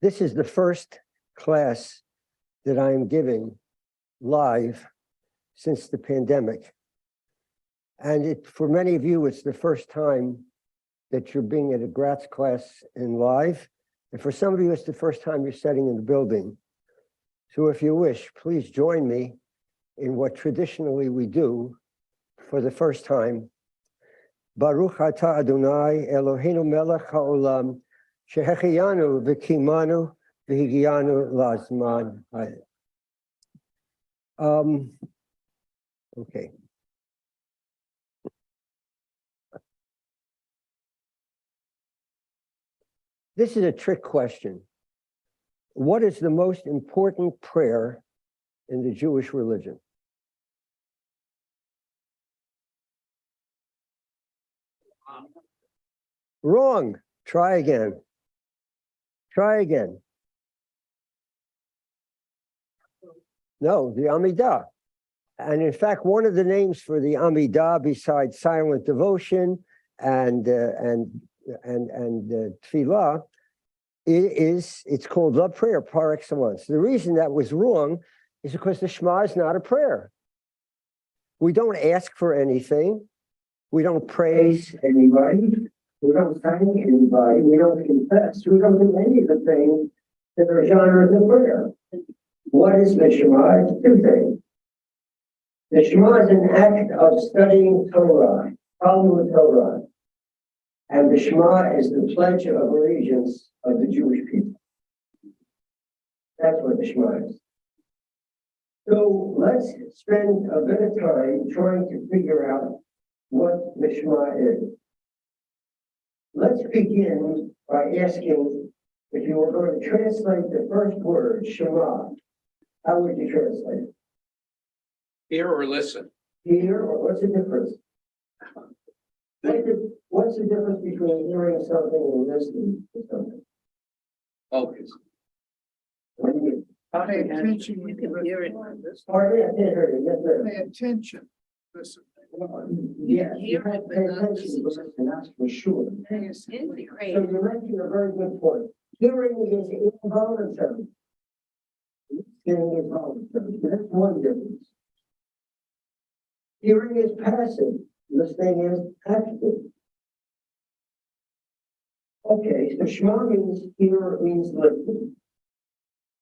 This is the first class that I am giving live since the pandemic. And for many of you, it's the first time that you're being at a Gratz class in live. And for some of you, it's the first time you're sitting in the building. So if you wish, please join me in what traditionally we do for the first time. Baruch atah Adonai Eloheinu melech haolam shehechiyanu v'kimanu v'higiyanu lazman. Okay. This is a trick question. What is the most important prayer in the Jewish religion? Wrong. Try again. Try again. No, the Amidah. And in fact, one of the names for the Amidah, besides silent devotion and tefillah, it's called love prayer par excellence. The reason that was wrong is because the Shema is not a prayer. We don't ask for anything. We don't praise anybody. We don't thank anybody. We don't confess. We don't do any of the things that are genres of prayer. What is the Shema? It's two things. The Shema is an act of studying Torah, following Torah. And the Shema is the pledge of allegiance of the Jewish people. That's what the Shema is. So let's spend a bit of time trying to figure out what the Shema is. Let's begin by asking, if you were going to translate the first word, Shema, how would you translate it? Hear or listen. Hear, or what's the difference? What's the difference between hearing something and listening to something? Focus. What do you mean? Pay attention. You can hear it. Pardon me, I can't hear you. Yes, sir. Pay attention. Listen. Yes, you hear have it, to but pay not attention to listen. listen, that's for sure. It's So great. you're making a very good point. Hearing is involuntary. Listening is voluntary. So that's one difference. Hearing is passive. Listening is active. Okay, so Shema means hear means listen.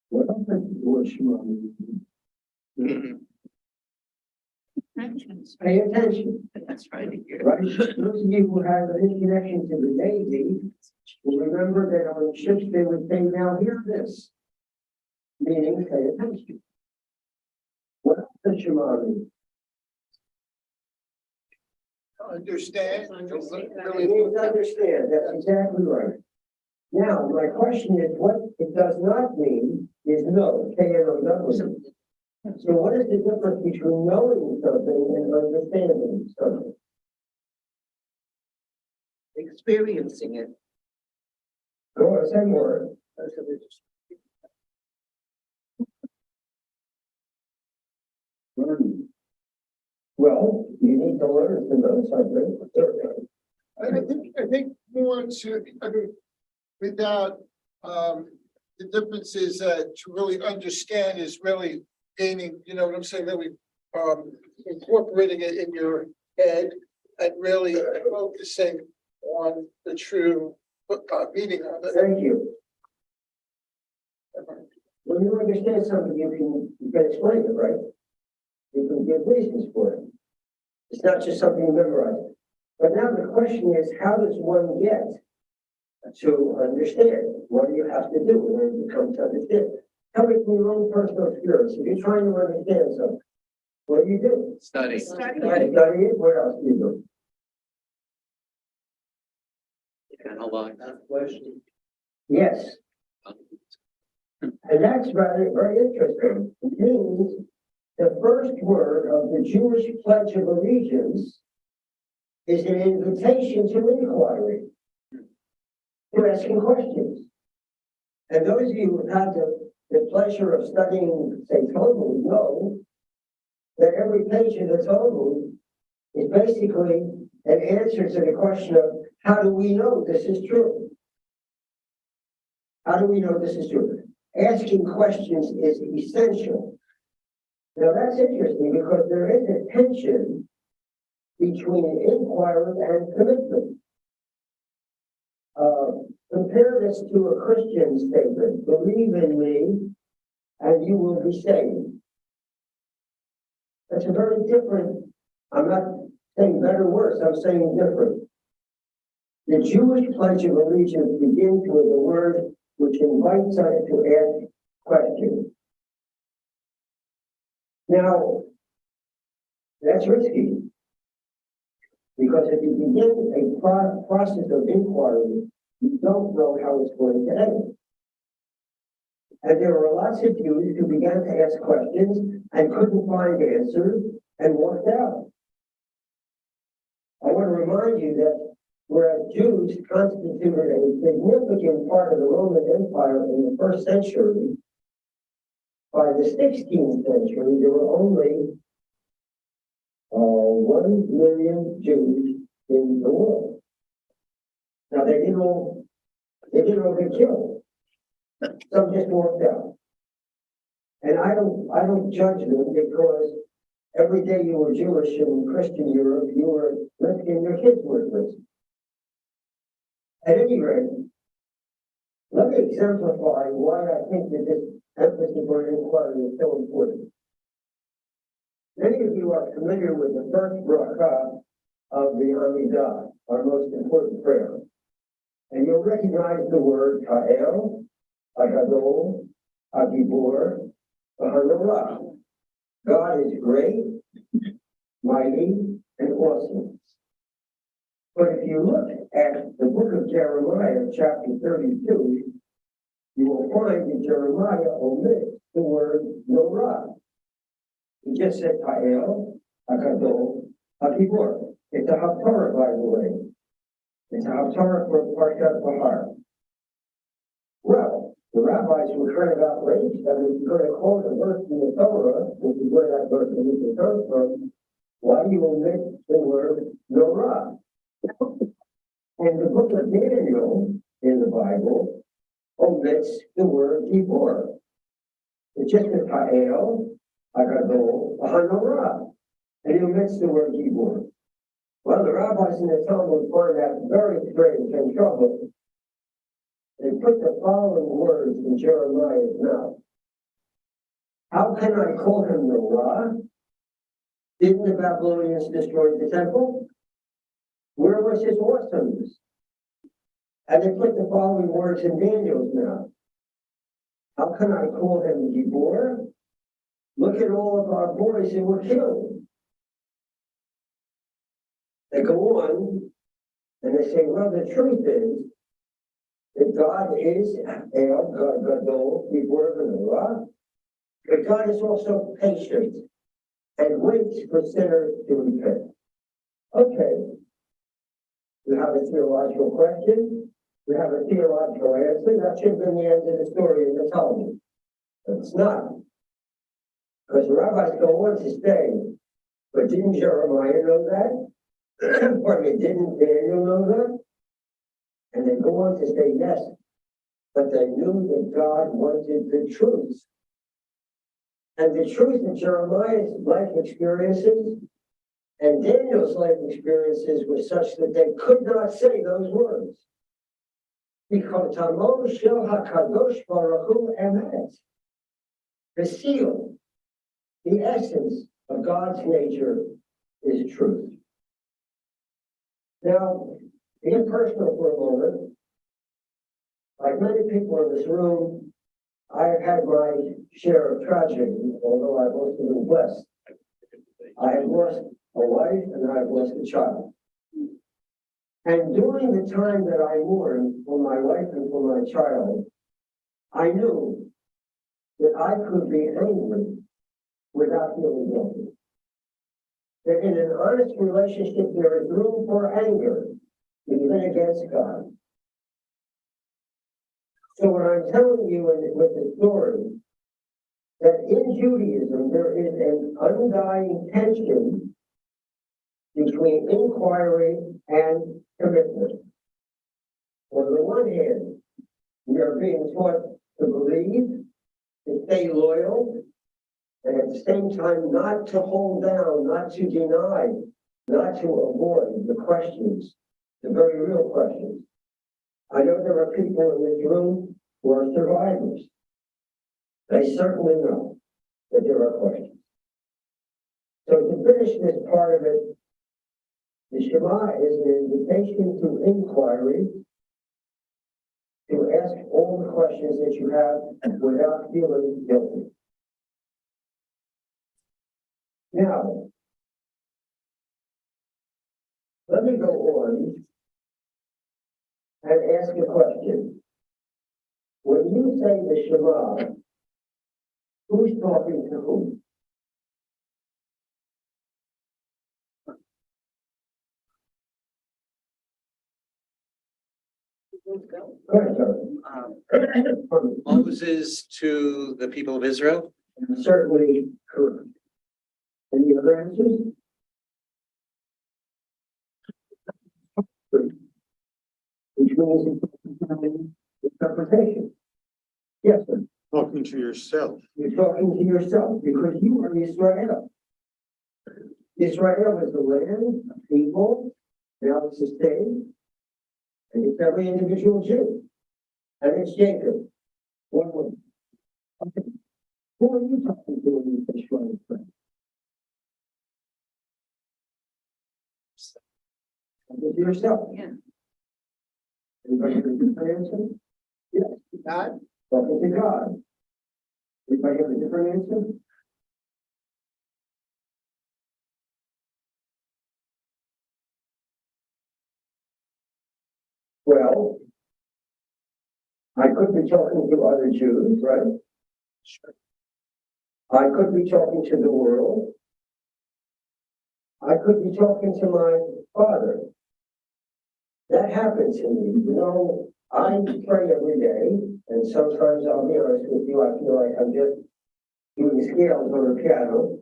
What else does the word Shema mean? Pay attention. That's right. Right? Those of you who have any connection to the Navy will remember that on ships they would say, now hear this. Meaning pay attention. What else does Shema mean? Understand. It means understand, that's exactly right. Now, my question is, what it does not mean is know, K-N-O-W. So what is the difference between knowing something and understanding something? Experiencing it. Go on, say more. Learning. Well, you need to learn to know something. I think more to, I mean, without, the difference is to really understand is really gaining, you know what I'm saying, really, incorporating it in your head and really focusing on the true, meaning of it. Thank you. When you understand something, you can explain it, right? You can give reasons for it. It's not just something you memorize. But now the question is, how does one get to understand? What do you have to do in order to come to understand? Tell me from your own personal experience. If you're trying to understand something, what do you do? Study. You study it. What else do you do? Analyze. Question. Yes. And that's very, very interesting. It means the first word of the Jewish Pledge of Allegiance is an invitation to inquiry, to asking questions. And those of you who have the pleasure of studying, say, Talmud, know that every page of the Talmud is basically an answer to the question of how do we know this is true? How do we know this is true? Asking questions is essential. Now that's interesting because there is a tension between inquiry and commitment. Compare this to a Christian statement: believe in me and you will be saved. That's a very different, I'm not saying better or worse, I'm saying different. The Jewish Pledge of Allegiance begins with a word which invites us to ask questions. Now, that's risky, because if you begin a process of inquiry, you don't know how it's going to end. And there were lots of Jews who began to ask questions and couldn't find answers and walked out. I want to remind you that whereas Jews constituted a significant part of the Roman Empire in the first century, by the 16th century, there were only 1 million Jews in the world. Now they didn't all get killed. Some just walked out. And I don't judge them, because every day you were Jewish in Christian Europe, you were risking your kids were at risk. At any rate, let me exemplify why I think that this emphasis on inquiry is so important. Many of you are familiar with the first bracha of the Amidah, our most important prayer. And you'll recognize the word Ha'el, Hagadol, Hagibor, Hanorah. God is great, mighty, and awesome. But if you look at the book of Jeremiah, chapter 32, you will find that Jeremiah omits the word Norah. He just said Ha'el, Hagadol, Hagibor. It's a Haftarah, by the way. It's a Haftarah for Parshat Bahar. Well, the rabbis were kind of outraged that if you're going to quote a verse in the Torah, which is where that verse comes from, why do you omit the word Norah? And the book of Daniel in the Bible omits the word Gibor. It just says Ha'el, Hagadol, Hanorah. And he omits the word Gibor. Well, the rabbis in the Talmud find that very strange and troubling. They put the following words in Jeremiah's mouth. How can I call him Norah? Didn't the Babylonians destroy the temple? Where was his awesomeness? And they put the following words in Daniel's mouth. How can I call him Gibor? Look at all of our boys who were killed. They go on and they say, well, the truth is that God is El Gadol, Gibor Norah, but God is also patient and waits for sinners to repent. Okay. We have a theological question. We have a theological answer. That should have been the end of the story in the Talmud. But it's not. Because the rabbis go on to say, but didn't Jeremiah know that? Pardon me, didn't Daniel know that? And they go on to say, yes, but they knew that God wanted the truth. And the truth in Jeremiah's life experiences and Daniel's life experiences were such that they could not say those words. Because Tamo Shel HaKadosh Baruch Hu Emet, the seal, the essence of God's nature is truth. Now, being personal for a moment, like many people in this room, I have had my share of tragedy, although I've also been blessed. I have lost a wife and I've lost a child. And during the time that I mourned for my wife and for my child, I knew that I could be angry without feeling guilty. That in an honest relationship, there is room for anger, even against God. So what I'm telling you with the story, that in Judaism, there is an undying tension between inquiry and commitment. On the one hand, We are being taught to believe, to stay loyal, and at the same time not to hold down, not to deny, not to avoid the questions, the very real questions. I know there are people in this room who are survivors. They certainly know that there are questions. So to finish this part of it, the Shema is an invitation to inquiry, to ask all the questions that you have without feeling guilty. Now, let me go on and ask a question. When you say the Shema, who's talking to whom? Go ahead, sir. Moses to the people of Israel. Certainly correct. Any other answers? Which means interpretation. Yes, sir. Talking to yourself. You're talking to yourself because you are Israel. Israel is the land, a people, now it's a state, and it's every individual Jew. And it's Jacob. One way. Okay. Who are you talking to when you say Israel? Talking to yourself. Yeah. Anybody have a different answer? Yes. God? Talking to God. Anybody have a different answer? Well, I could be talking to other Jews, right? I could be talking to the world. I could be talking to my father. That happens to me. You know, I pray every day, and sometimes I'll be honest with you, I feel like I'm just doing scales on a piano.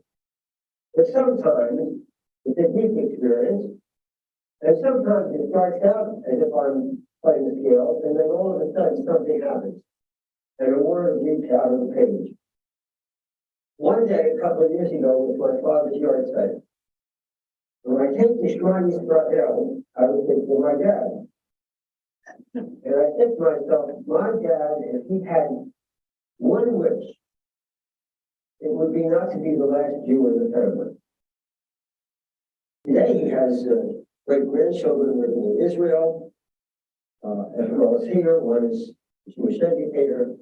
But sometimes it's a deep experience, and sometimes it starts out as if I'm playing the scales, and then all of a sudden something happens, and a word leaps out of the page. One day, a couple of years ago, was my father's yard sale. When I take the Shema Yisrael, I was thinking of my dad. And I said to myself, my dad, if he had one wish, it would be not to be the last Jew in the family. Today he has great grandchildren living in Israel, as well as here. One is a Jewish educator.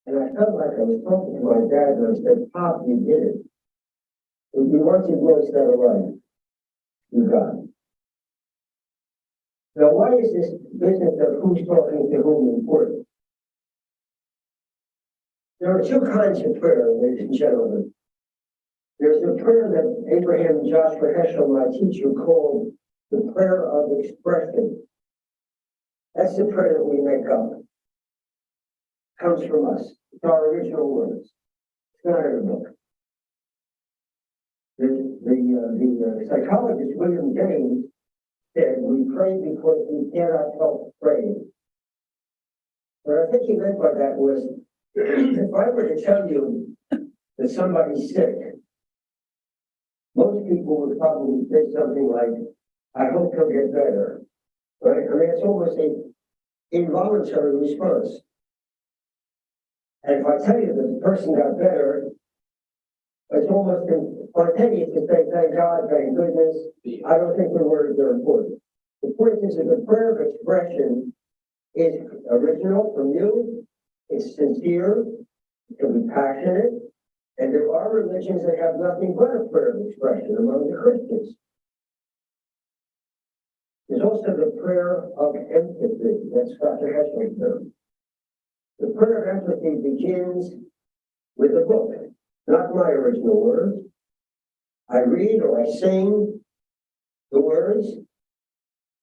And I felt like I was talking to my dad, and I said, Pop, you did it. If you want your voice out of life, you got it. Now, why is this business of who's talking to whom important? There are two kinds of prayer, ladies and gentlemen. There's the prayer that Abraham Joshua Heschel, my teacher, called the prayer of expression. That's the prayer that we make up. It comes from us. It's our original words. It's not in a book. The psychologist William James said, we pray because we cannot help praying. What I think he meant by that was, if I were to tell you that somebody's sick, most people would probably say something like, I hope he'll get better. Right? I mean, it's almost an involuntary response. And if I tell you that the person got better, it's almost spontaneous to say, thank God, thank goodness. I don't think the words are important. The point is that the prayer of expression is original from you, it's sincere, it can be passionate, and there are religions that have nothing but a prayer of expression among the Christians. There's also the prayer of empathy. That's Dr. Heschel's term. The prayer of empathy begins with a book, not my original words. I read or I sing the words,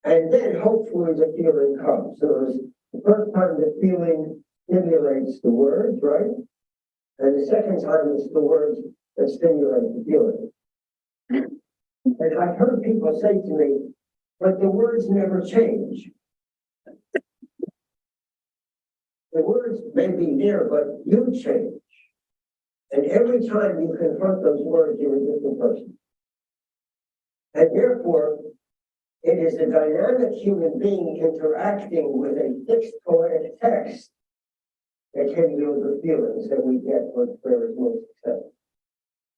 and then hopefully the feeling comes. So it's the first time the feeling stimulates the words, right? And the second time it's the words that stimulate the feeling. And I've heard people say to me, but the words never change. The words may be there, but you change. And every time you confront those words, you're a different person. And therefore, it is a dynamic human being interacting with a fixed poetic text that can yield the feelings that we get when prayer is most successful.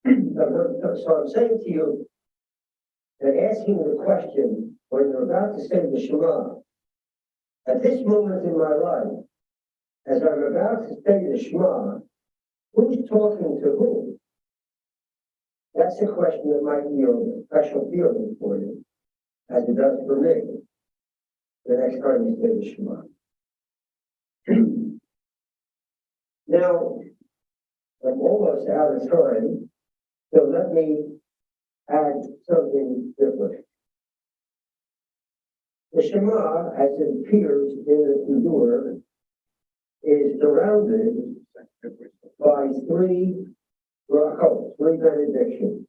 So I'm saying to you that asking the question when you're about to say the Shema, at this moment in my life, as I'm about to say the Shema, who's talking to whom? That's a question that might yield special feeling for you, as it does for me, the next time you say the Shema. Now, I'm almost out of time, so let me add something different. The Shema, as it appears in the Siddur, is surrounded by three brachot, three benedictions.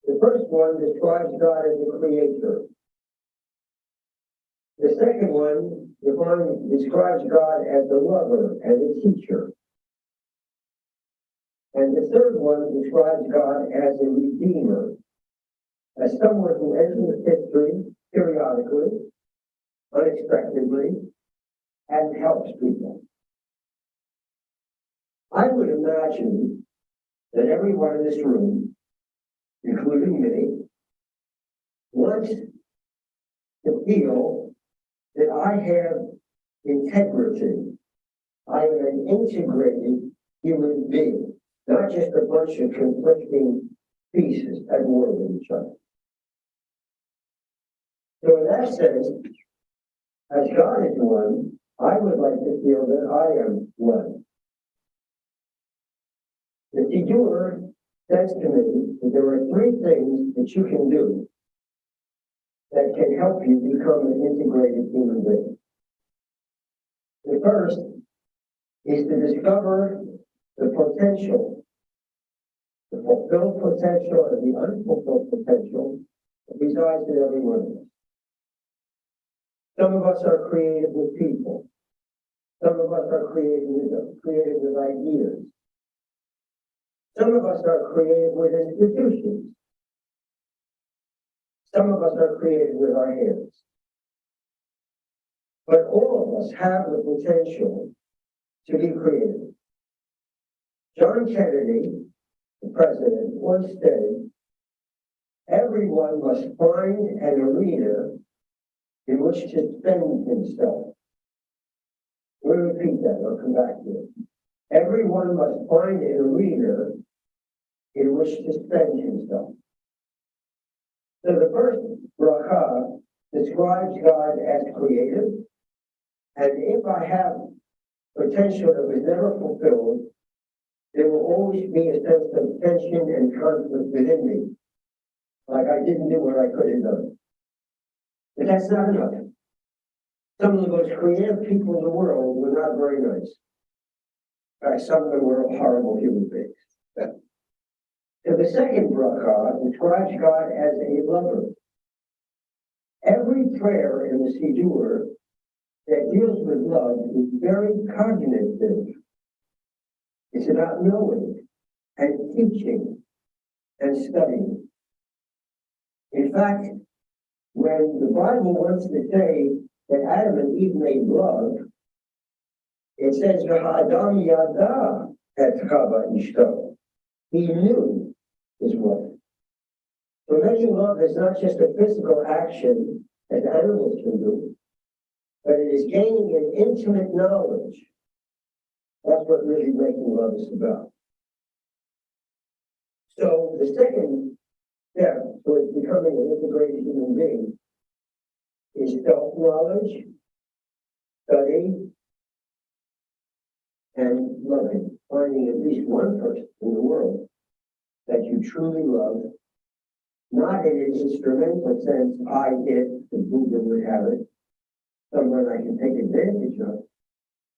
The first one describes God as the creator. The second one describes God as the lover and the teacher. And the third one describes God as a redeemer, as someone who enters history periodically, unexpectedly, and helps people. I would imagine that everyone in this room, including me, wants to feel that I have integrity. I am an integrated human being, not just a bunch of conflicting pieces at war with each other. So in that sense, as God is one, I would like to feel that I am one. The Siddur says to me that there are three things that you can do that can help you become an integrated human being. The first is to discover the potential, the fulfilled potential and the unfulfilled potential that resides in every one of us. Some of us are creative with people. Some of us are creative with ideas. Some of us are creative with institutions. Some of us are creative with our hands. But all of us have the potential to be creative. John Kennedy, the president, once said, everyone must find an arena in which to spend himself. We'll repeat that, I'll come back to it. Everyone must find an arena in which to spend himself. So the first bracha describes God as creative, and if I have potential that was never fulfilled, there will always be a sense of tension and conflict within me, like I didn't do what I could have done. But that's not enough. Some of the most creative people in the world were not very nice. In fact, some of them were horrible human beings. So the second bracha describes God as a lover. Every prayer in the Siddur that deals with love is very cognitive. It's about knowing and teaching and studying. In fact, when the Bible wants to say that Adam and Eve made love, it says, Adam yada et chava ishto. He knew his wife. So making love is not just a physical action as animals can do, but it is gaining an intimate knowledge. That's what really making love is about. So the second step towards becoming an integrated human being is self-knowledge, study, and loving. Finding at least one person in the world that you truly love, not in an instrumental sense, I get the Buddha would have it, someone I can take advantage of,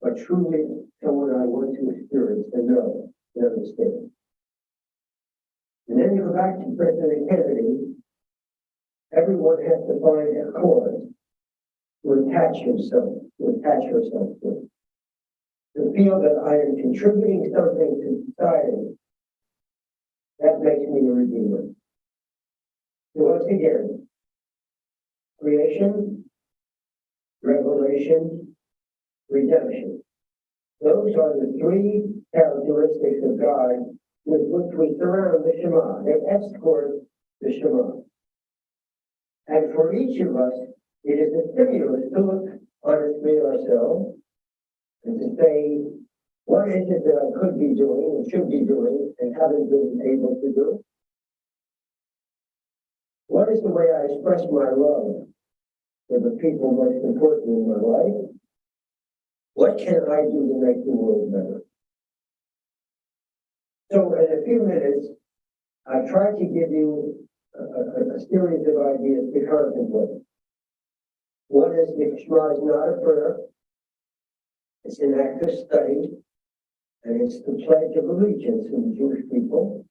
but truly someone I want to experience and know and understand. And then you go back to President Kennedy, everyone has to find a cause. to attach yourself, to attach yourself to. To feel that I am contributing something to society, that makes me a redeemer. So once again, creation, revelation, redemption. Those are the three characteristics of God with which we surround the Shema. They escort the Shema. And for each of us, it is a stimulus to look honestly at ourselves and to say, what is it that I could be doing and should be doing and haven't been able to do? What is the way I express my love for the people most important in my life? What can I do to make the world better? So in a few minutes, I've tried to give you a series of ideas to contemplate. One is the Shema is not a prayer. It's an act of study, and it's the pledge of allegiance of the Jewish people.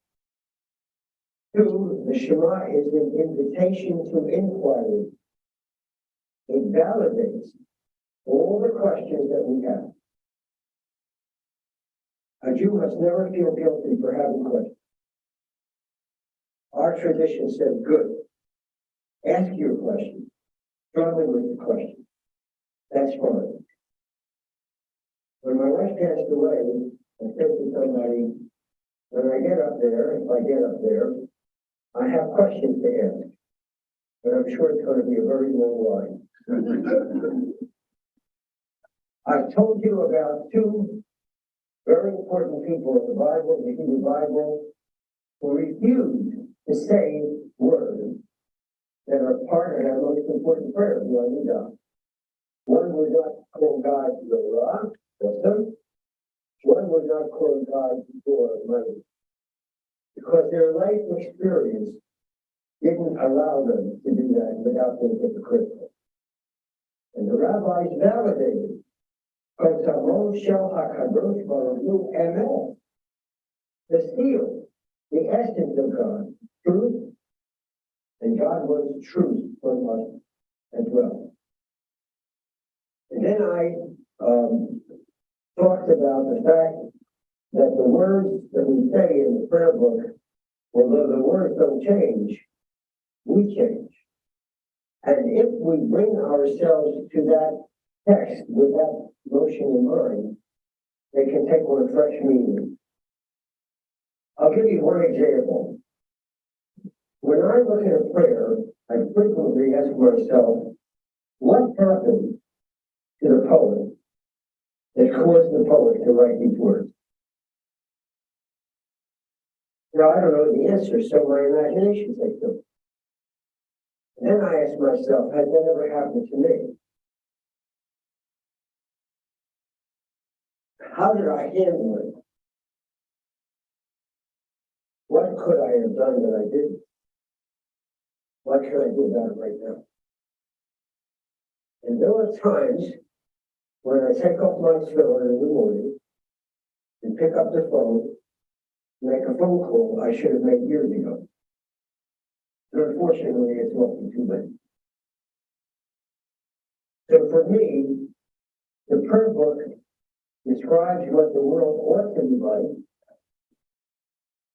Two, the Shema is an invitation to inquiry. It validates all the questions that we have. A Jew must never feel guilty for having questions. Our tradition says, good. Ask your question. Struggle with the question. That's fine. When my wife passed away, I said to somebody, when I get up there, if I get up there, I have questions to ask. But I'm sure it's going to be a very long line. I've told you about two very important people in the Bible, the Hebrew Bible, who refused to say words that are part of our most important prayer, the Amidah. One would not call God Yorah, awesome. One would not call God for money, because their life experience didn't allow them to do that without being hypocritical. And the rabbis validated, the seal, the essence of God, truth, and God wants truth from us as well. And then I talked about the fact that the words that we say in the prayer book, although the words don't change, we change. And if we bring ourselves to that text with that notion in mind, they can take on a fresh meaning. I'll give you one example. When I look at a prayer, I frequently ask myself, what happened to the poet that caused the poet to write these words? Now, I don't know the answer, so my imagination takes over. Then I ask myself, has that ever happened to me? How did I handle it? What could I have done that I didn't? What can I do about it right now? And there are times when I take off my tefillin in the morning and pick up the phone, make a phone call I should have made years ago. But unfortunately, it's often too late. So for me, the prayer book describes what the world ought to be like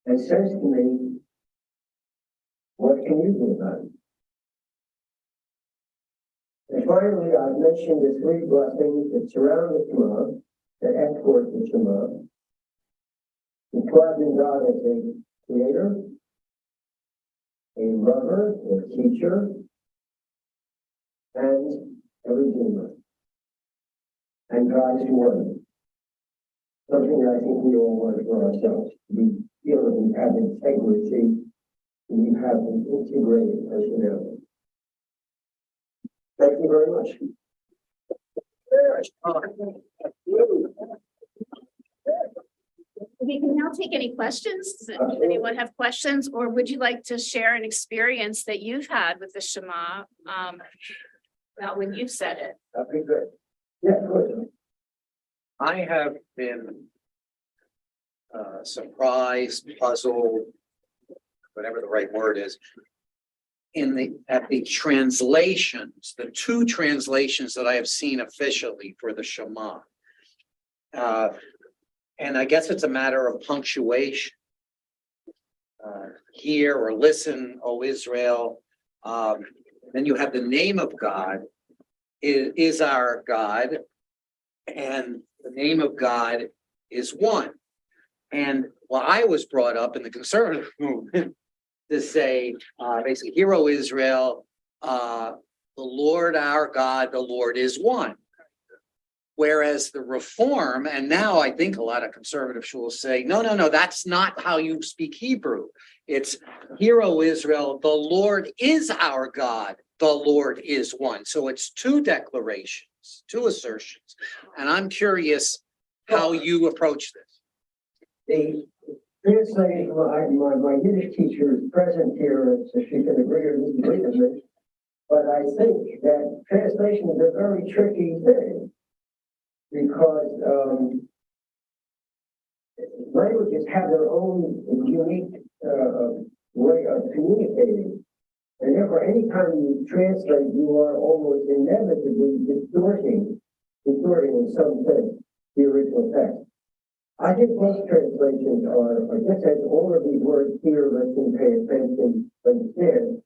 and says to me, what can you do about it? And finally, I've mentioned the three blessings that surround the Shema, that escort the Shema. Describing God as a creator, a lover, a teacher, and a redeemer. And God is one. Something that I think we all want for ourselves. We feel that we have integrity, and we have an integrated personality. Thank you very much. We can now take any questions. Does anyone have questions, or would you like to share an experience that you've had with the Shema about when you said it? That'd be good. Yeah, good. I have been surprised, puzzled, whatever the right word is, at the translations, the two translations that I have seen officially for the Shema. And I guess it's a matter of punctuation. Hear or listen, O Israel. Then you have the name of God is our God, and the name of God is one. And well, I was brought up in the conservative movement to say, basically, hear, O Israel, the Lord our God, the Lord is one. Whereas the Reform, and now I think a lot of conservative schools say, no, that's not how you speak Hebrew. It's, hear, O Israel, the Lord is our God, the Lord is one. So it's two declarations, two assertions. And I'm curious how you approach this. The translating, my Yiddish teacher is present here, so she can agree or disagree with me. But I think that translation is a very tricky thing because languages have their own unique way of communicating. And therefore, anytime you translate, you are almost inevitably distorting in some sense the original text. I think most translations are just as all of these words here, listen, pay attention, understand.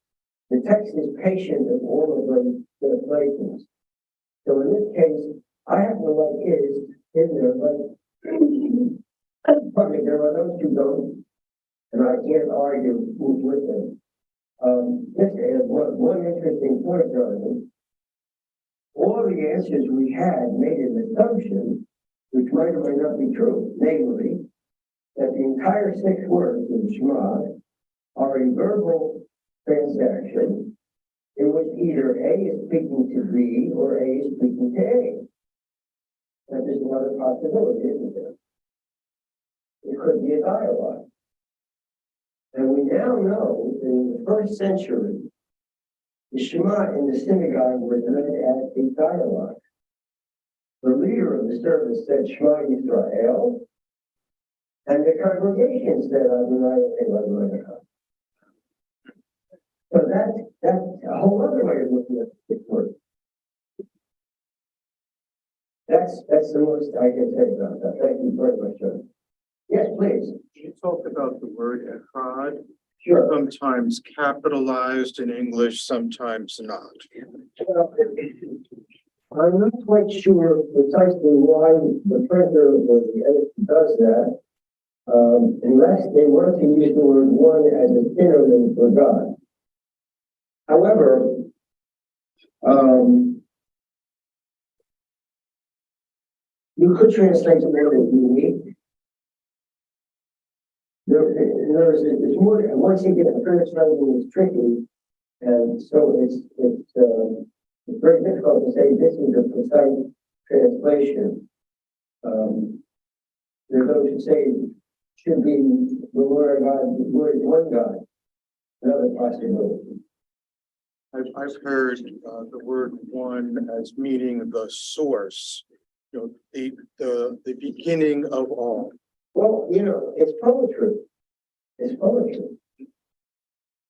The text is patient of all of those translations. So in this case, I have the word is in there, but probably there are those who don't, and I can't argue with them. Just as one interesting point, Jonathan, all the answers we had made an assumption, which might or might not be true, namely, that the entire 6 words in Shema are a verbal transaction in which either A is speaking to B or A is speaking to A. That is another possibility, isn't there? It could be a dialogue. And we now know that in the 1st century, the Shema in the synagogue was read as a dialogue. The leader of the service said, Shema Yisrael, and the congregation said, Adonai Elohim. So that's a whole other way of looking at this word. That's the most I can say about that. Thank you very much, John. Yes, please. You talked about the word echad, Sure. sometimes capitalized in English, sometimes not. Well, I'm not quite sure precisely why the printer or the editor does that, unless they want to use the word one as a synonym for God. However, you could translate the word as unique. There's more, once you get a translation, it's tricky, and so it's very difficult to say this is a precise translation. There are those who say it should be the word God, the word is one God. Another possibility. I've heard the word one as meaning the source, the beginning of all. Well, it's poetry. It's poetry.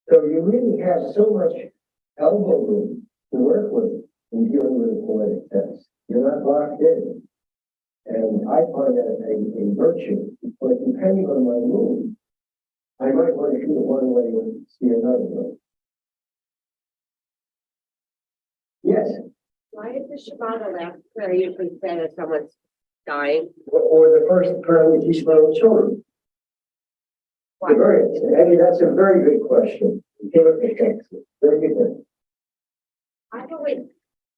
So you really have so much elbow room to work with in dealing with a poetic text. You're not locked in. And I find that a virtue, but depending on my mood, I might want to shoot it one way and see another way. Yes, Why is the Shema the last prayer usually said as someone's dying? or the first prayer with these little children. Why? That's a very good question. Very good question. I've always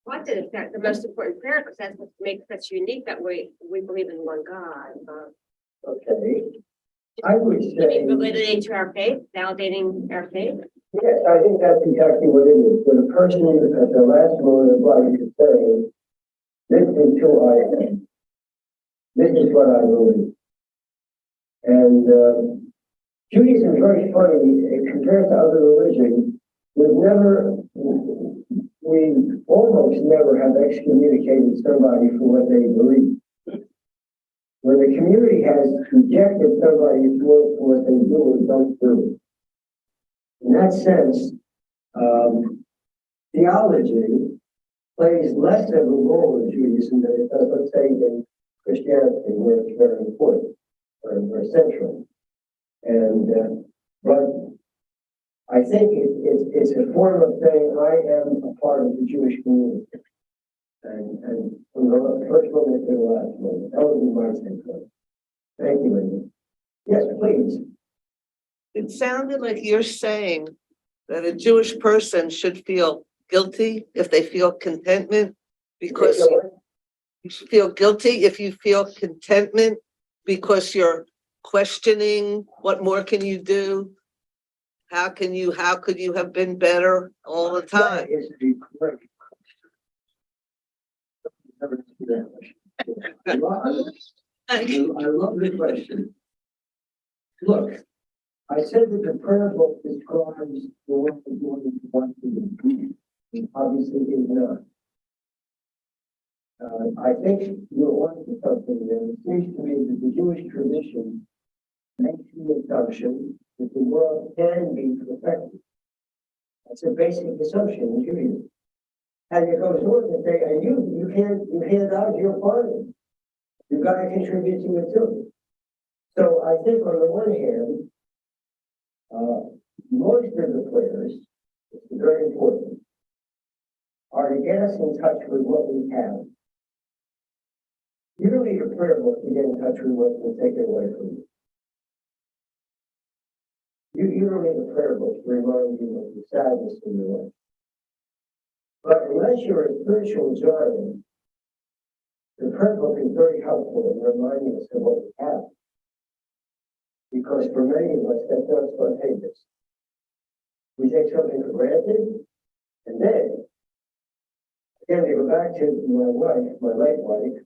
wanted it that the most important prayer because that's what makes us unique that we believe in one God. Okay. I would say, Relating to our faith, validating our faith. yes, I think that's exactly what it is. When a person at the last moment of life is saying, this is who I am. This is what I believe. And Judaism is very funny. Compared to other religions, we almost never have excommunicated somebody for what they believe. When the community has rejected somebody for what they do or don't do. In that sense, theology plays less of a role in Judaism than it does, let's say, in Christianity, where it's very important or very central. And but I think it's a form of saying I am a part of the Jewish community. And from the first moment to the last moment, that would be my take on it. Thank you, Andy. Yes, please. It sounded like you're saying that a Jewish person should feel guilty if they feel contentment because you should feel guilty if you feel contentment because you're questioning what more can you do? How could you have been better all the time? That is a great I love the question. Look, I said that the prayer book describes the work of what you want to do. It obviously is not. I think you're on to something there. It seems to me that the Jewish tradition makes the assumption that the world can be perfected. That's a basic assumption in Judaism. And it goes on to say, and you can't dodge your part of it. You've got to contribute to it too. So I think on the one hand, most of the prayers, it's very important, are to get us in touch with what we have. You don't need a prayer book to get in touch with what will take it away from you. You don't need a prayer book to remind you of the sadness in your life. But unless you're a spiritual giant, the prayer book is very helpful in reminding us of what we have. Because for many of us, that's not spontaneous. We take something for granted, and then, again, to go back to my wife, my late wife,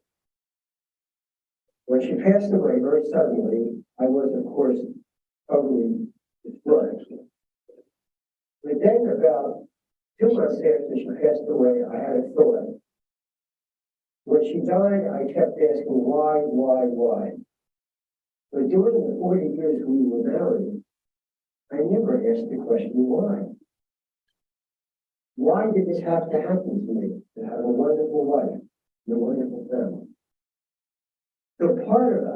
when she passed away very suddenly, I was, of course, totally destroyed. But then about 2 months after she passed away, I had a thought. When she died, I kept asking, why? But during the 40 years we were married, I never asked the question, why? Why did this have to happen to me, to have a wonderful wife and a wonderful family? So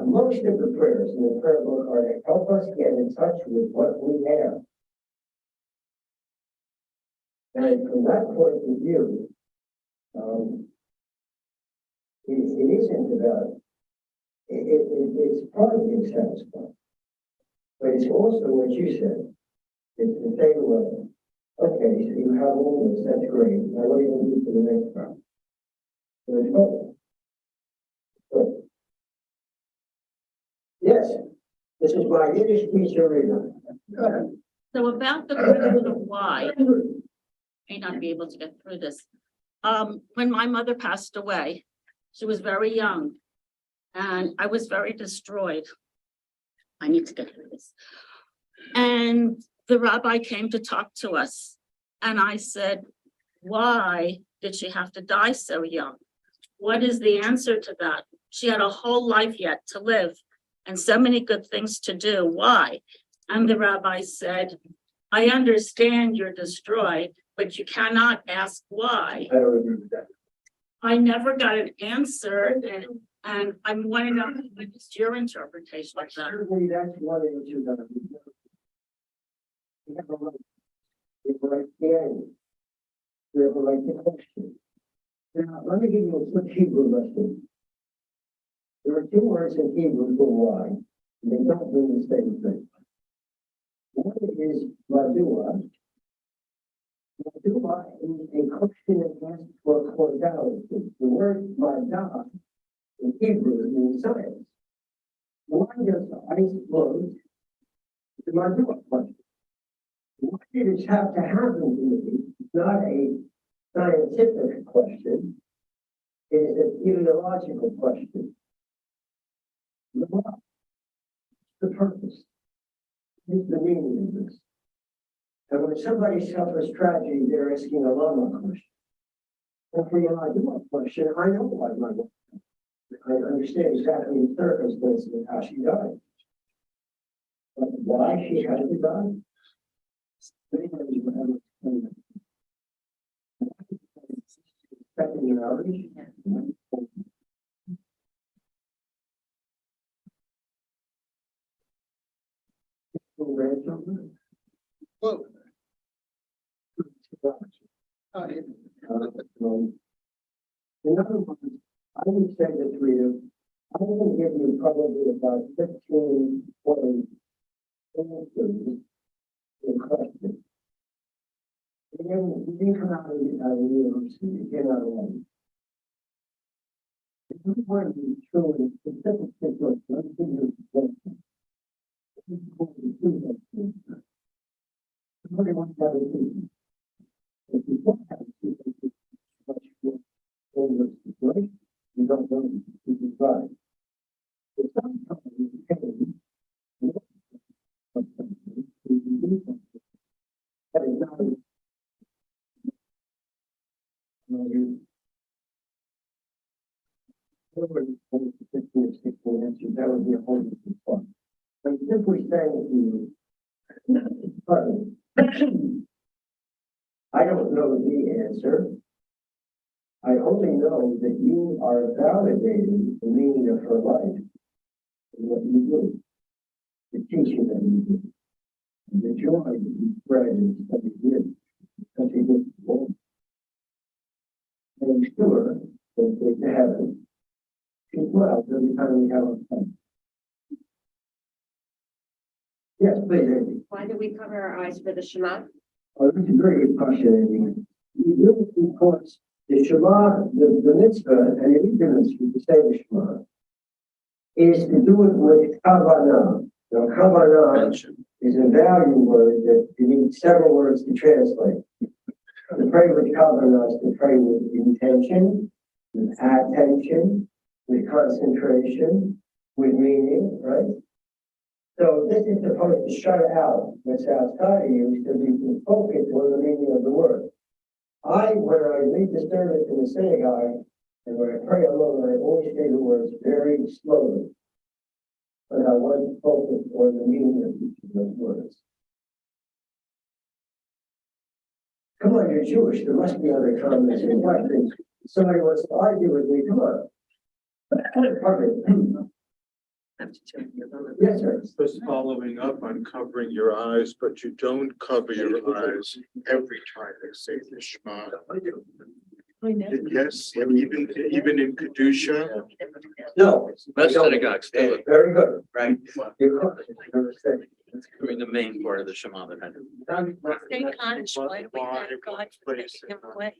most of the prayers in the prayer book are to help us get in touch with what we have. And from that point of view, it isn't about, it's part of being satisfied. But it's also what you said. It's to say to us, okay, so you have all this, that's great. Now what are you going to do for the next time? So it's hope. So, yes, this is my Yiddish teacher reader. Go ahead. So about the question of why, may not be able to get through this. When my mother passed away, she was very young and I was very destroyed. I need to get through this. And the rabbi came to talk to us. And I said, why did she have to die so young? What is the answer to that? She had a whole life yet to live and so many good things to do. Why? And the rabbi said, I understand you're destroyed, but you cannot ask why. I don't agree with that. I never got an answer, and I'm wanting to know what is your interpretation of that. Certainly, that's one answer that we have a right. We have a right standing. We have a right to question. Now, let me give you a quick Hebrew lesson. There are 2 words in Hebrew for why, and they don't mean the same thing. One is madua. Madua is a question that asks for causality. The word madha in Hebrew means science. Why does ice float? The madua question. Why did this have to happen to me? It's not a scientific question. It is an ideological question. The purpose is the meaning of this. And when somebody suffers tragedy, they're asking a lama question. And for the idea question, I know why my wife. I understand exactly the circumstances of how she died. But why she had to die? Many times you have Well, In other words, I would say that we have, I'm going to give you probably about 15 20 answers to the question. You didn't come out of the university, you came out of one. If we want to be true in a specific situation, let's give you a question. Somebody wants to have a season. If you don't have a season, it's much more in your situation, you don't know if you can drive. If sometimes you can, you can do something. That is not a that would be a whole different fun. But simply saying to you, pardon, I don't know the answer. I only know that you are validating the meaning of her life and what you do, the teaching that you do, and the joy that you spread and study here, because you get born. And sure, when we get to heaven, she smiles every time we have a fun. Yes, please, Amy. Why do we cover our eyes for the Shema? Oh, that's a very good question, Amy. We do it because the Shema, the mitzvah, and it is the mitzvah to say the Shema, is to do it with kavanah. Now, kavanah is a value word that you need several words to translate. To pray with kavanah is to pray with intention, with attention, with concentration, with meaning, right? So this is supposed to shut out what's outside of you so you can focus on the meaning of the word. When I lead the service in the synagogue, and when I pray alone, I always say the words very slowly. But I want to focus on the meaning of each of those words. Come on, you're Jewish. There must be other comments and questions. Somebody wants to argue with me. Come on. Pardon. Yes, sir. Just following up on covering your eyes, but you don't cover your eyes every time they say the Shema. Yes, even in Kedusha. No. Most synagogues do it, Very good. right? You're correct. You're mistaken. I mean, the main part of the Shema that had. Stay conscious, why do we thank God for taking him away?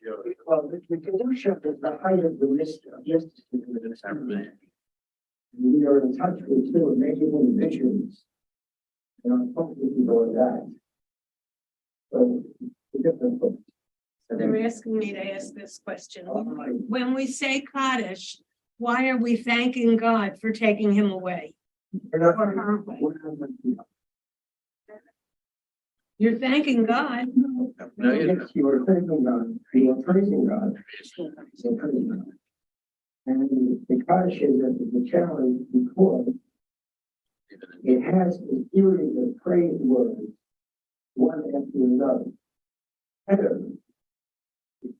Well, the Kedusha is the height of the mysticism. We are in touch with two amazing visions. And I'm focusing on that. So, the different books. So they're asking me to ask this question. When we say Kaddish, why are we thanking God for taking him away? We're not- Or her away? we're not- You're thanking God. No, you're not. Yes, you are thanking God, you are praising God. You're praising God. And the Kaddish is the challenge because it has a series of praise words, one after another. Header. If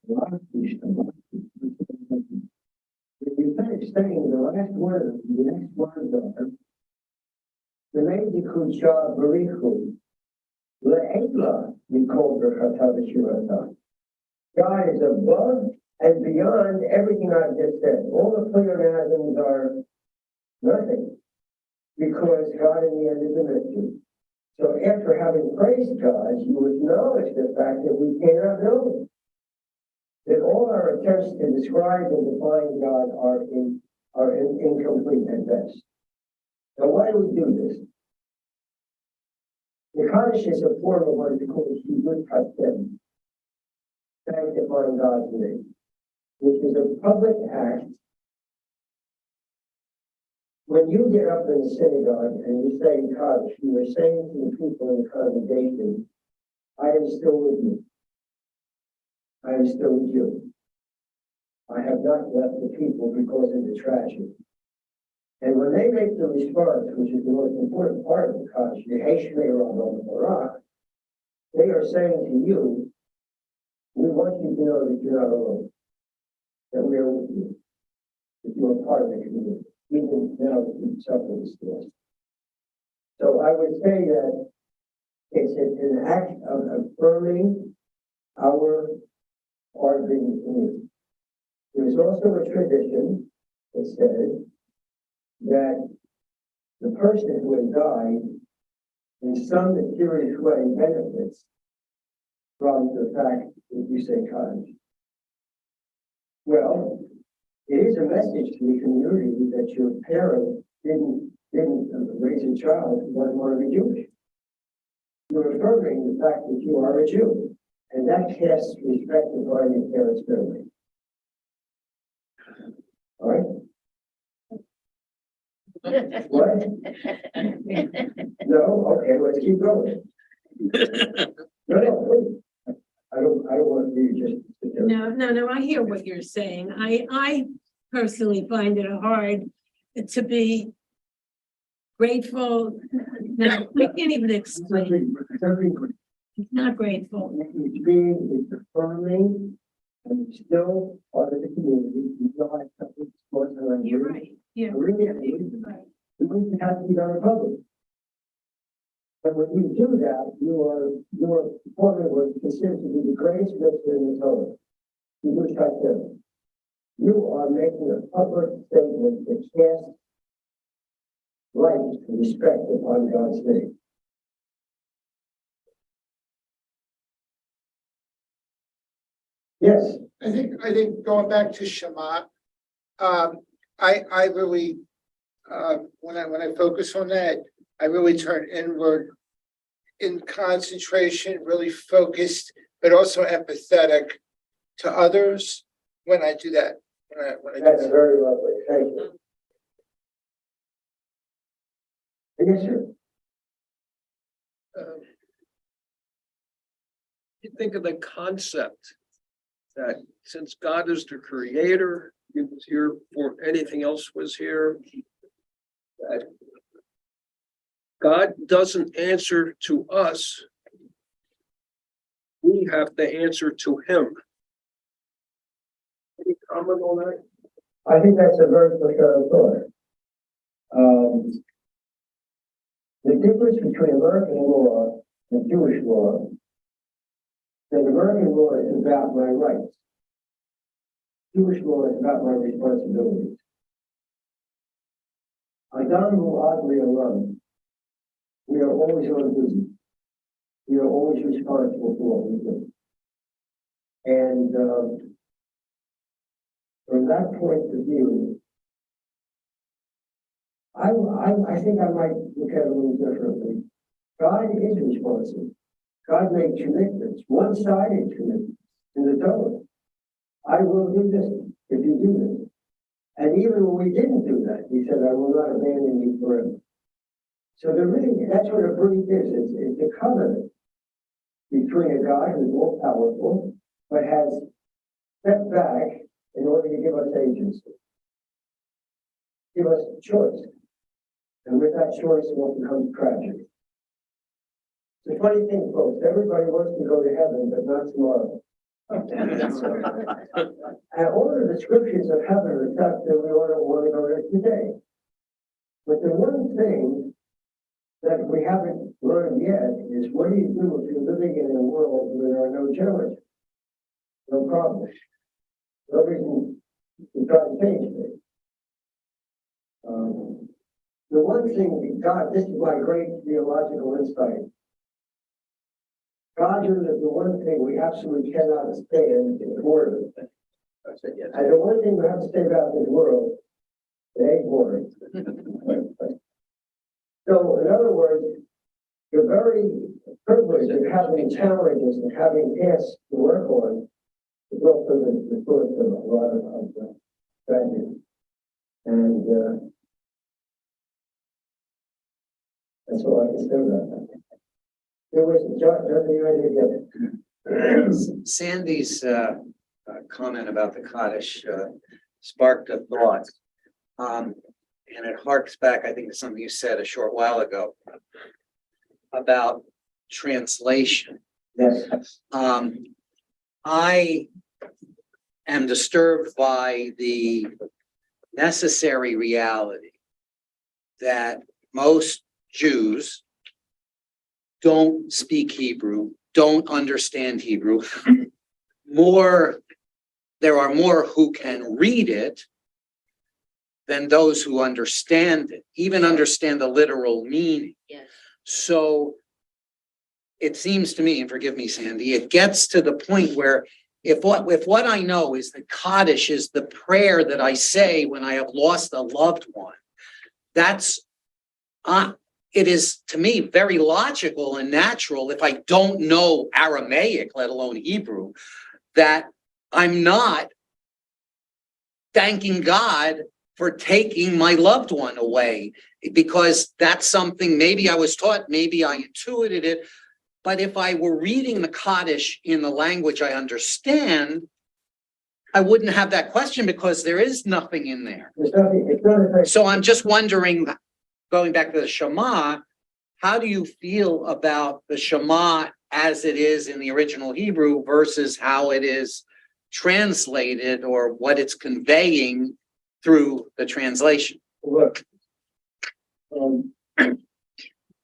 you finish saying the last word, the next words are the Meidikun Shah Barichu. Le'ela, we call the Chatav. God is above and beyond everything I've just said. All the pleonasms are nothing because God in the end is a mystery. So after having praised God, you acknowledge the fact that we cannot know him. That all our attempts to describe and define God are incomplete at best. Now why do we do this? The Kaddish is a form of what is called Hebrew Hashem, sanctifying God's name, which is a public act. When you get up in the synagogue and you say Kaddish, you are saying to the people in the congregation, I am still with you. I am still with you. I have not left the people because of the tragedy. And when they make the response, which is the most important part of the Kaddish, the Shema, they are saying to you, We want you to know that you're not alone, that we are with you, that you are part of the community, even now that you suffer this loss. So I would say that it's an act of affirming our part of the community. There's also a tradition that says that the person who has died in some mysterious way benefits from the fact that you say Kaddish. Well, it is a message to the community that your parent didn't raise a child who doesn't want to be Jewish. You're affirming the fact that you are a Jew, and that casts respect upon your parents' memory. All right? What? No? Okay, let's keep going. No, wait. I don't want you to just sit there. No, I hear what you're saying. I personally find it hard to be grateful. No, I can't even explain. Not grateful. It's being, it's affirming, and it's still part of the community. You still have something sports around you. You're right. Yeah. Really, it doesn't have to be done in public. But when you do that, you are performing what is considered to be the greatest mitzvah in the Torah. You are making a public statement that casts light and respect upon God's name. Yes. I think going back to Shema, I really, when I focus on that, I really turn inward in concentration, really focused, but also empathetic to others when I do that. When I do That's that. very lovely. Thank you. Yes, sir. You think of the concept that since God is the creator, he was here before anything else was here, that God doesn't answer to us. We have to answer to him. Any comment on that? I think that's a very profound thought. The difference between American law and Jewish law is that American law is about my rights. Jewish law is about my responsibilities. Adam Mu'adli alone. We are always on duty. We are always responsible for what we do. And from that point of view, I think I might look at it a little differently. God is responsible. God made commitments, one-sided commitments in the Torah. I will do this if you do this. And even when we didn't do that, he said, I will not abandon you forever. So that's what a brit is. It's a covenant between a God who's more powerful, but has stepped back in order to give us agency. Give us a choice. And with that choice, what becomes tragedy. It's a funny thing, folks. Everybody wants to go to heaven, but not tomorrow. And all the descriptions of heaven are stuff that we all want to go there today. But the one thing that we haven't learned yet is what do you do if you're living in a world where there are no challenges, no problems, no reason to try to change things. The one thing God, this is my great theological insight. God knew that the one thing we absolutely cannot stand is boredom. And the one thing we have to say about this world, it ain't boring. So, in other words, the very privilege of having challenges and having tasks to work on is also the source of a lot of tragedy. And that's all I can say about that. There was Sandy's comment about the Kaddish sparked a thought. And it harks back, I think, to something you said a short while ago about translation. Yes. I am disturbed by the necessary reality that most Jews don't speak Hebrew, don't understand Hebrew. There are more who can read it than those who understand it, even understand the literal meaning. Yes. So it seems to me, and forgive me, Sandy, it gets to the point where if what I know is that Kaddish is the prayer that I say when I have lost a loved one, that's it is to me very logical and natural if I don't know Aramaic, let alone Hebrew, that I'm not thanking God for taking my loved one away, because that's something maybe I was taught, maybe I intuited it. But if I were reading the Kaddish in the language I understand, I wouldn't have that question because there is nothing in there. So I'm just wondering, going back to the Shema, how do you feel about the Shema as it is in the original Hebrew versus how it is translated or what it's conveying through the translation? Look,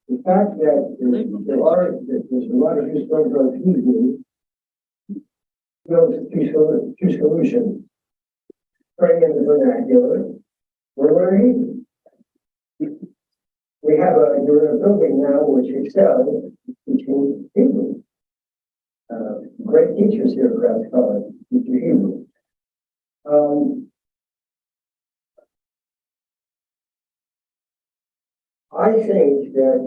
the fact that there's a lot of Jews don't go Hebrew, two solutions. Praying in the vernacular, or learn Hebrew. We have you're in a building now which excels teaching Hebrew. Great teachers here at Gratz Cafe teach Hebrew. I think that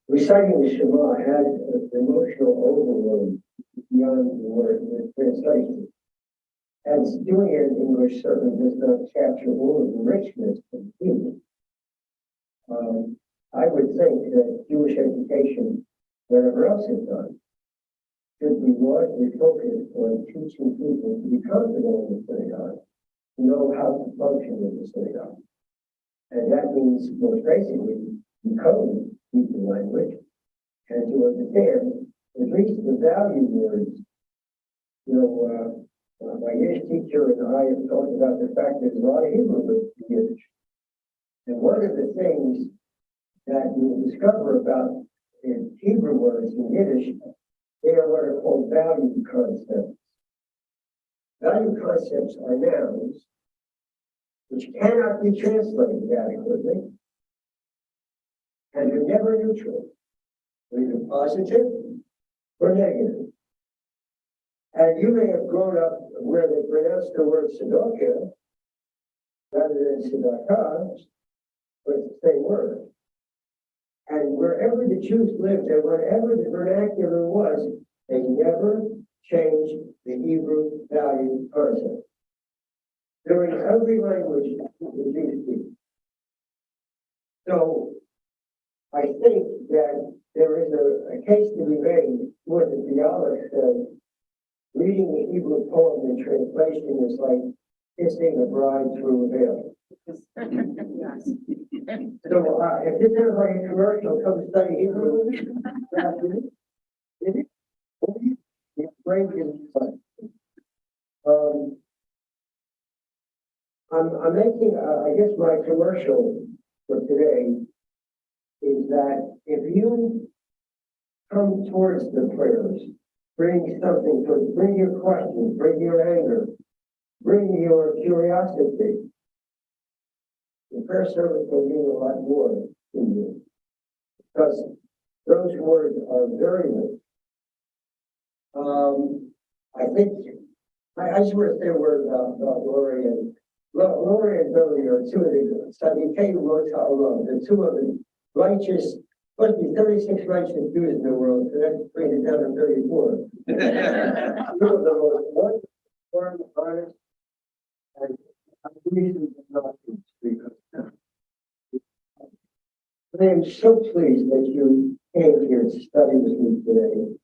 reciting the Shema has an emotional overload beyond the word, the translation. As doing it in English certainly does not capture all of the richness of Hebrew. I would think that Jewish education, wherever else it's done, should be largely focused on teaching people to be comfortable in the synagogue, to know how to function in the synagogue. And that means, most basically, decode Hebrew language and to understand at least the value words. My Yiddish teacher and I have talked about the fact that there's a lot of Hebrew words in Yiddish. And one of the things that you will discover about in Hebrew words in Yiddish, they are what are called value concepts. Value concepts are nouns which cannot be translated adequately and are never neutral, either positive or negative. And you may have grown up where they pronounce the word tzedakah rather than tzedakah, but it's the same word. And wherever the Jews lived and whatever the vernacular was, they never changed the Hebrew value concept. During every language the Jews speak. So I think that there is a case to be made where the theology says reading the Hebrew poem in translation is like kissing a bride through a veil. So if this is like a commercial, come study Hebrew. I'm making, I guess my commercial for today is that if you come towards the prayers, bring something, bring your questions, bring your anger, bring your curiosity, the prayer service will mean a lot more to you. Because those words are very rich. I just want to say a word about Lori and Billy are two of the Sadikei Rotallah, the two of the righteous, must be 36 righteous Jews in the world, so that brings it down to 34. Two of the most one, firm, honest, and reasonable not to speak of. I am so pleased that you came here to study with me today.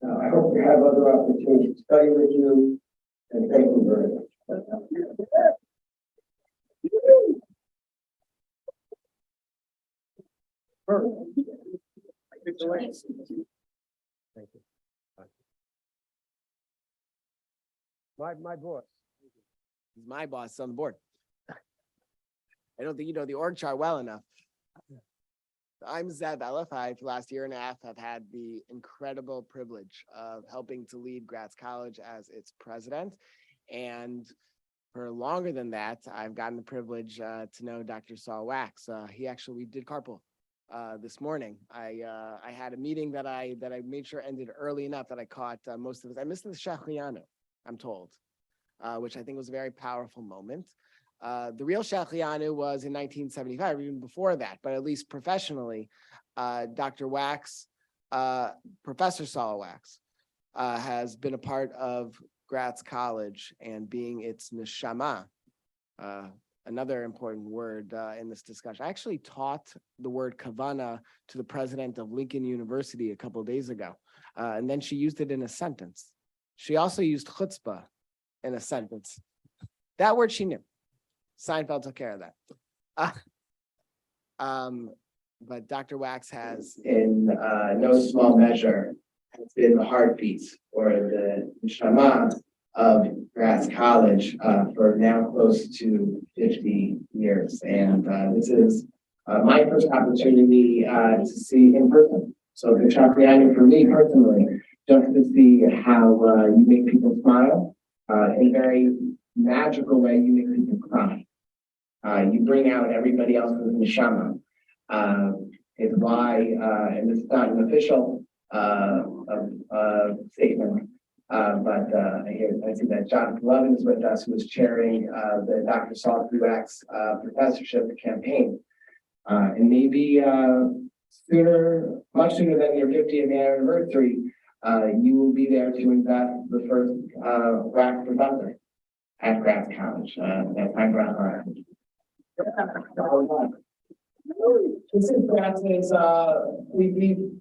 I hope to have other opportunities to study with you, and thank you very much. Thank you. My boss. He's my boss on the board. I don't think you know the org chart well enough. I'm Zev Elif. I, for the last year and a half, have had the incredible privilege of helping to lead Gratz College as its president. And for longer than that, I've gotten the privilege to know Dr. Saul Wachs. We did carpool this morning. I had a meeting that I made sure ended early enough that I caught most of it. I missed the Shachlianu, I'm told, which I think was a very powerful moment. The real Shachlianu was in 1975, even before that, but at least professionally, Dr. Wachs, Professor Saul Wachs, has been a part of Gratz College and being its neshama, another important word in this discussion. I actually taught the word kavana to the president of Lincoln University a couple of days ago, and then she used it in a sentence. She also used chutzpah in a sentence. That word she knew. Seinfeld took care of that. But Dr. Wachs has, in no small measure, has been the heartbeat or the neshama of Gratz College for now close to 50 years. And this is my first opportunity to see in person. So the Shapriani for me personally, just to see how you make people smile in a very magical way, you make people cry. You bring out everybody else's neshama. Is why, and this is not an official statement, but I see that Jonathan Levin is with us, who is chairing the Dr. Saul Philip Wachs professorship campaign. And maybe much sooner than your 50th anniversary, you will be there to invest the first Wachs professor at Gratz College. That's my brother. This is Gratz is we've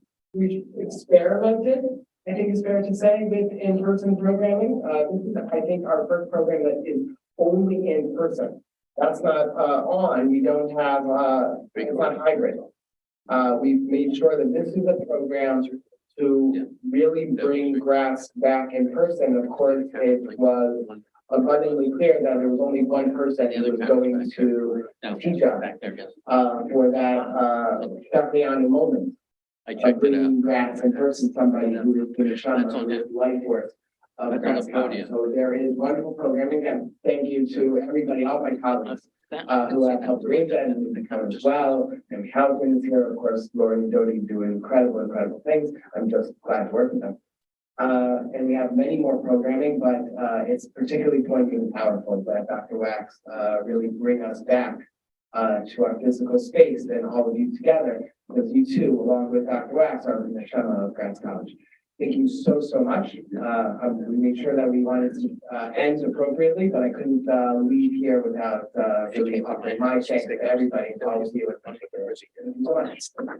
experimented, I think it's fair to say, with in-person programming. This is, I think, our first program that is only in person. That's not on. We don't have it's not hybrid. We've made sure that this is a program to really bring Gratz back in person. Of course, it was abundantly clear that there was only one person who was going to teach us for that Shapriani moment. I checked it out. Gratz in person, somebody who is going to show That's on the life work of Gratz College. So there is wonderful programming, and thank you to everybody, all my colleagues who have helped arrange that and to come as well. And Calvin is here, of course. Lauren and Dodie do incredible things. I'm just glad to work with them. And we have many more programming, but it's particularly poignant and powerful that Dr. Wachs really bring us back to our physical space and all of you together, because you too, along with Dr. Wachs, are the neshama of Gratz College. Thank you so much. We made sure that we wanted to end appropriately, but I couldn't leave here without really offering my thanks to everybody and all of you. Thank you so much.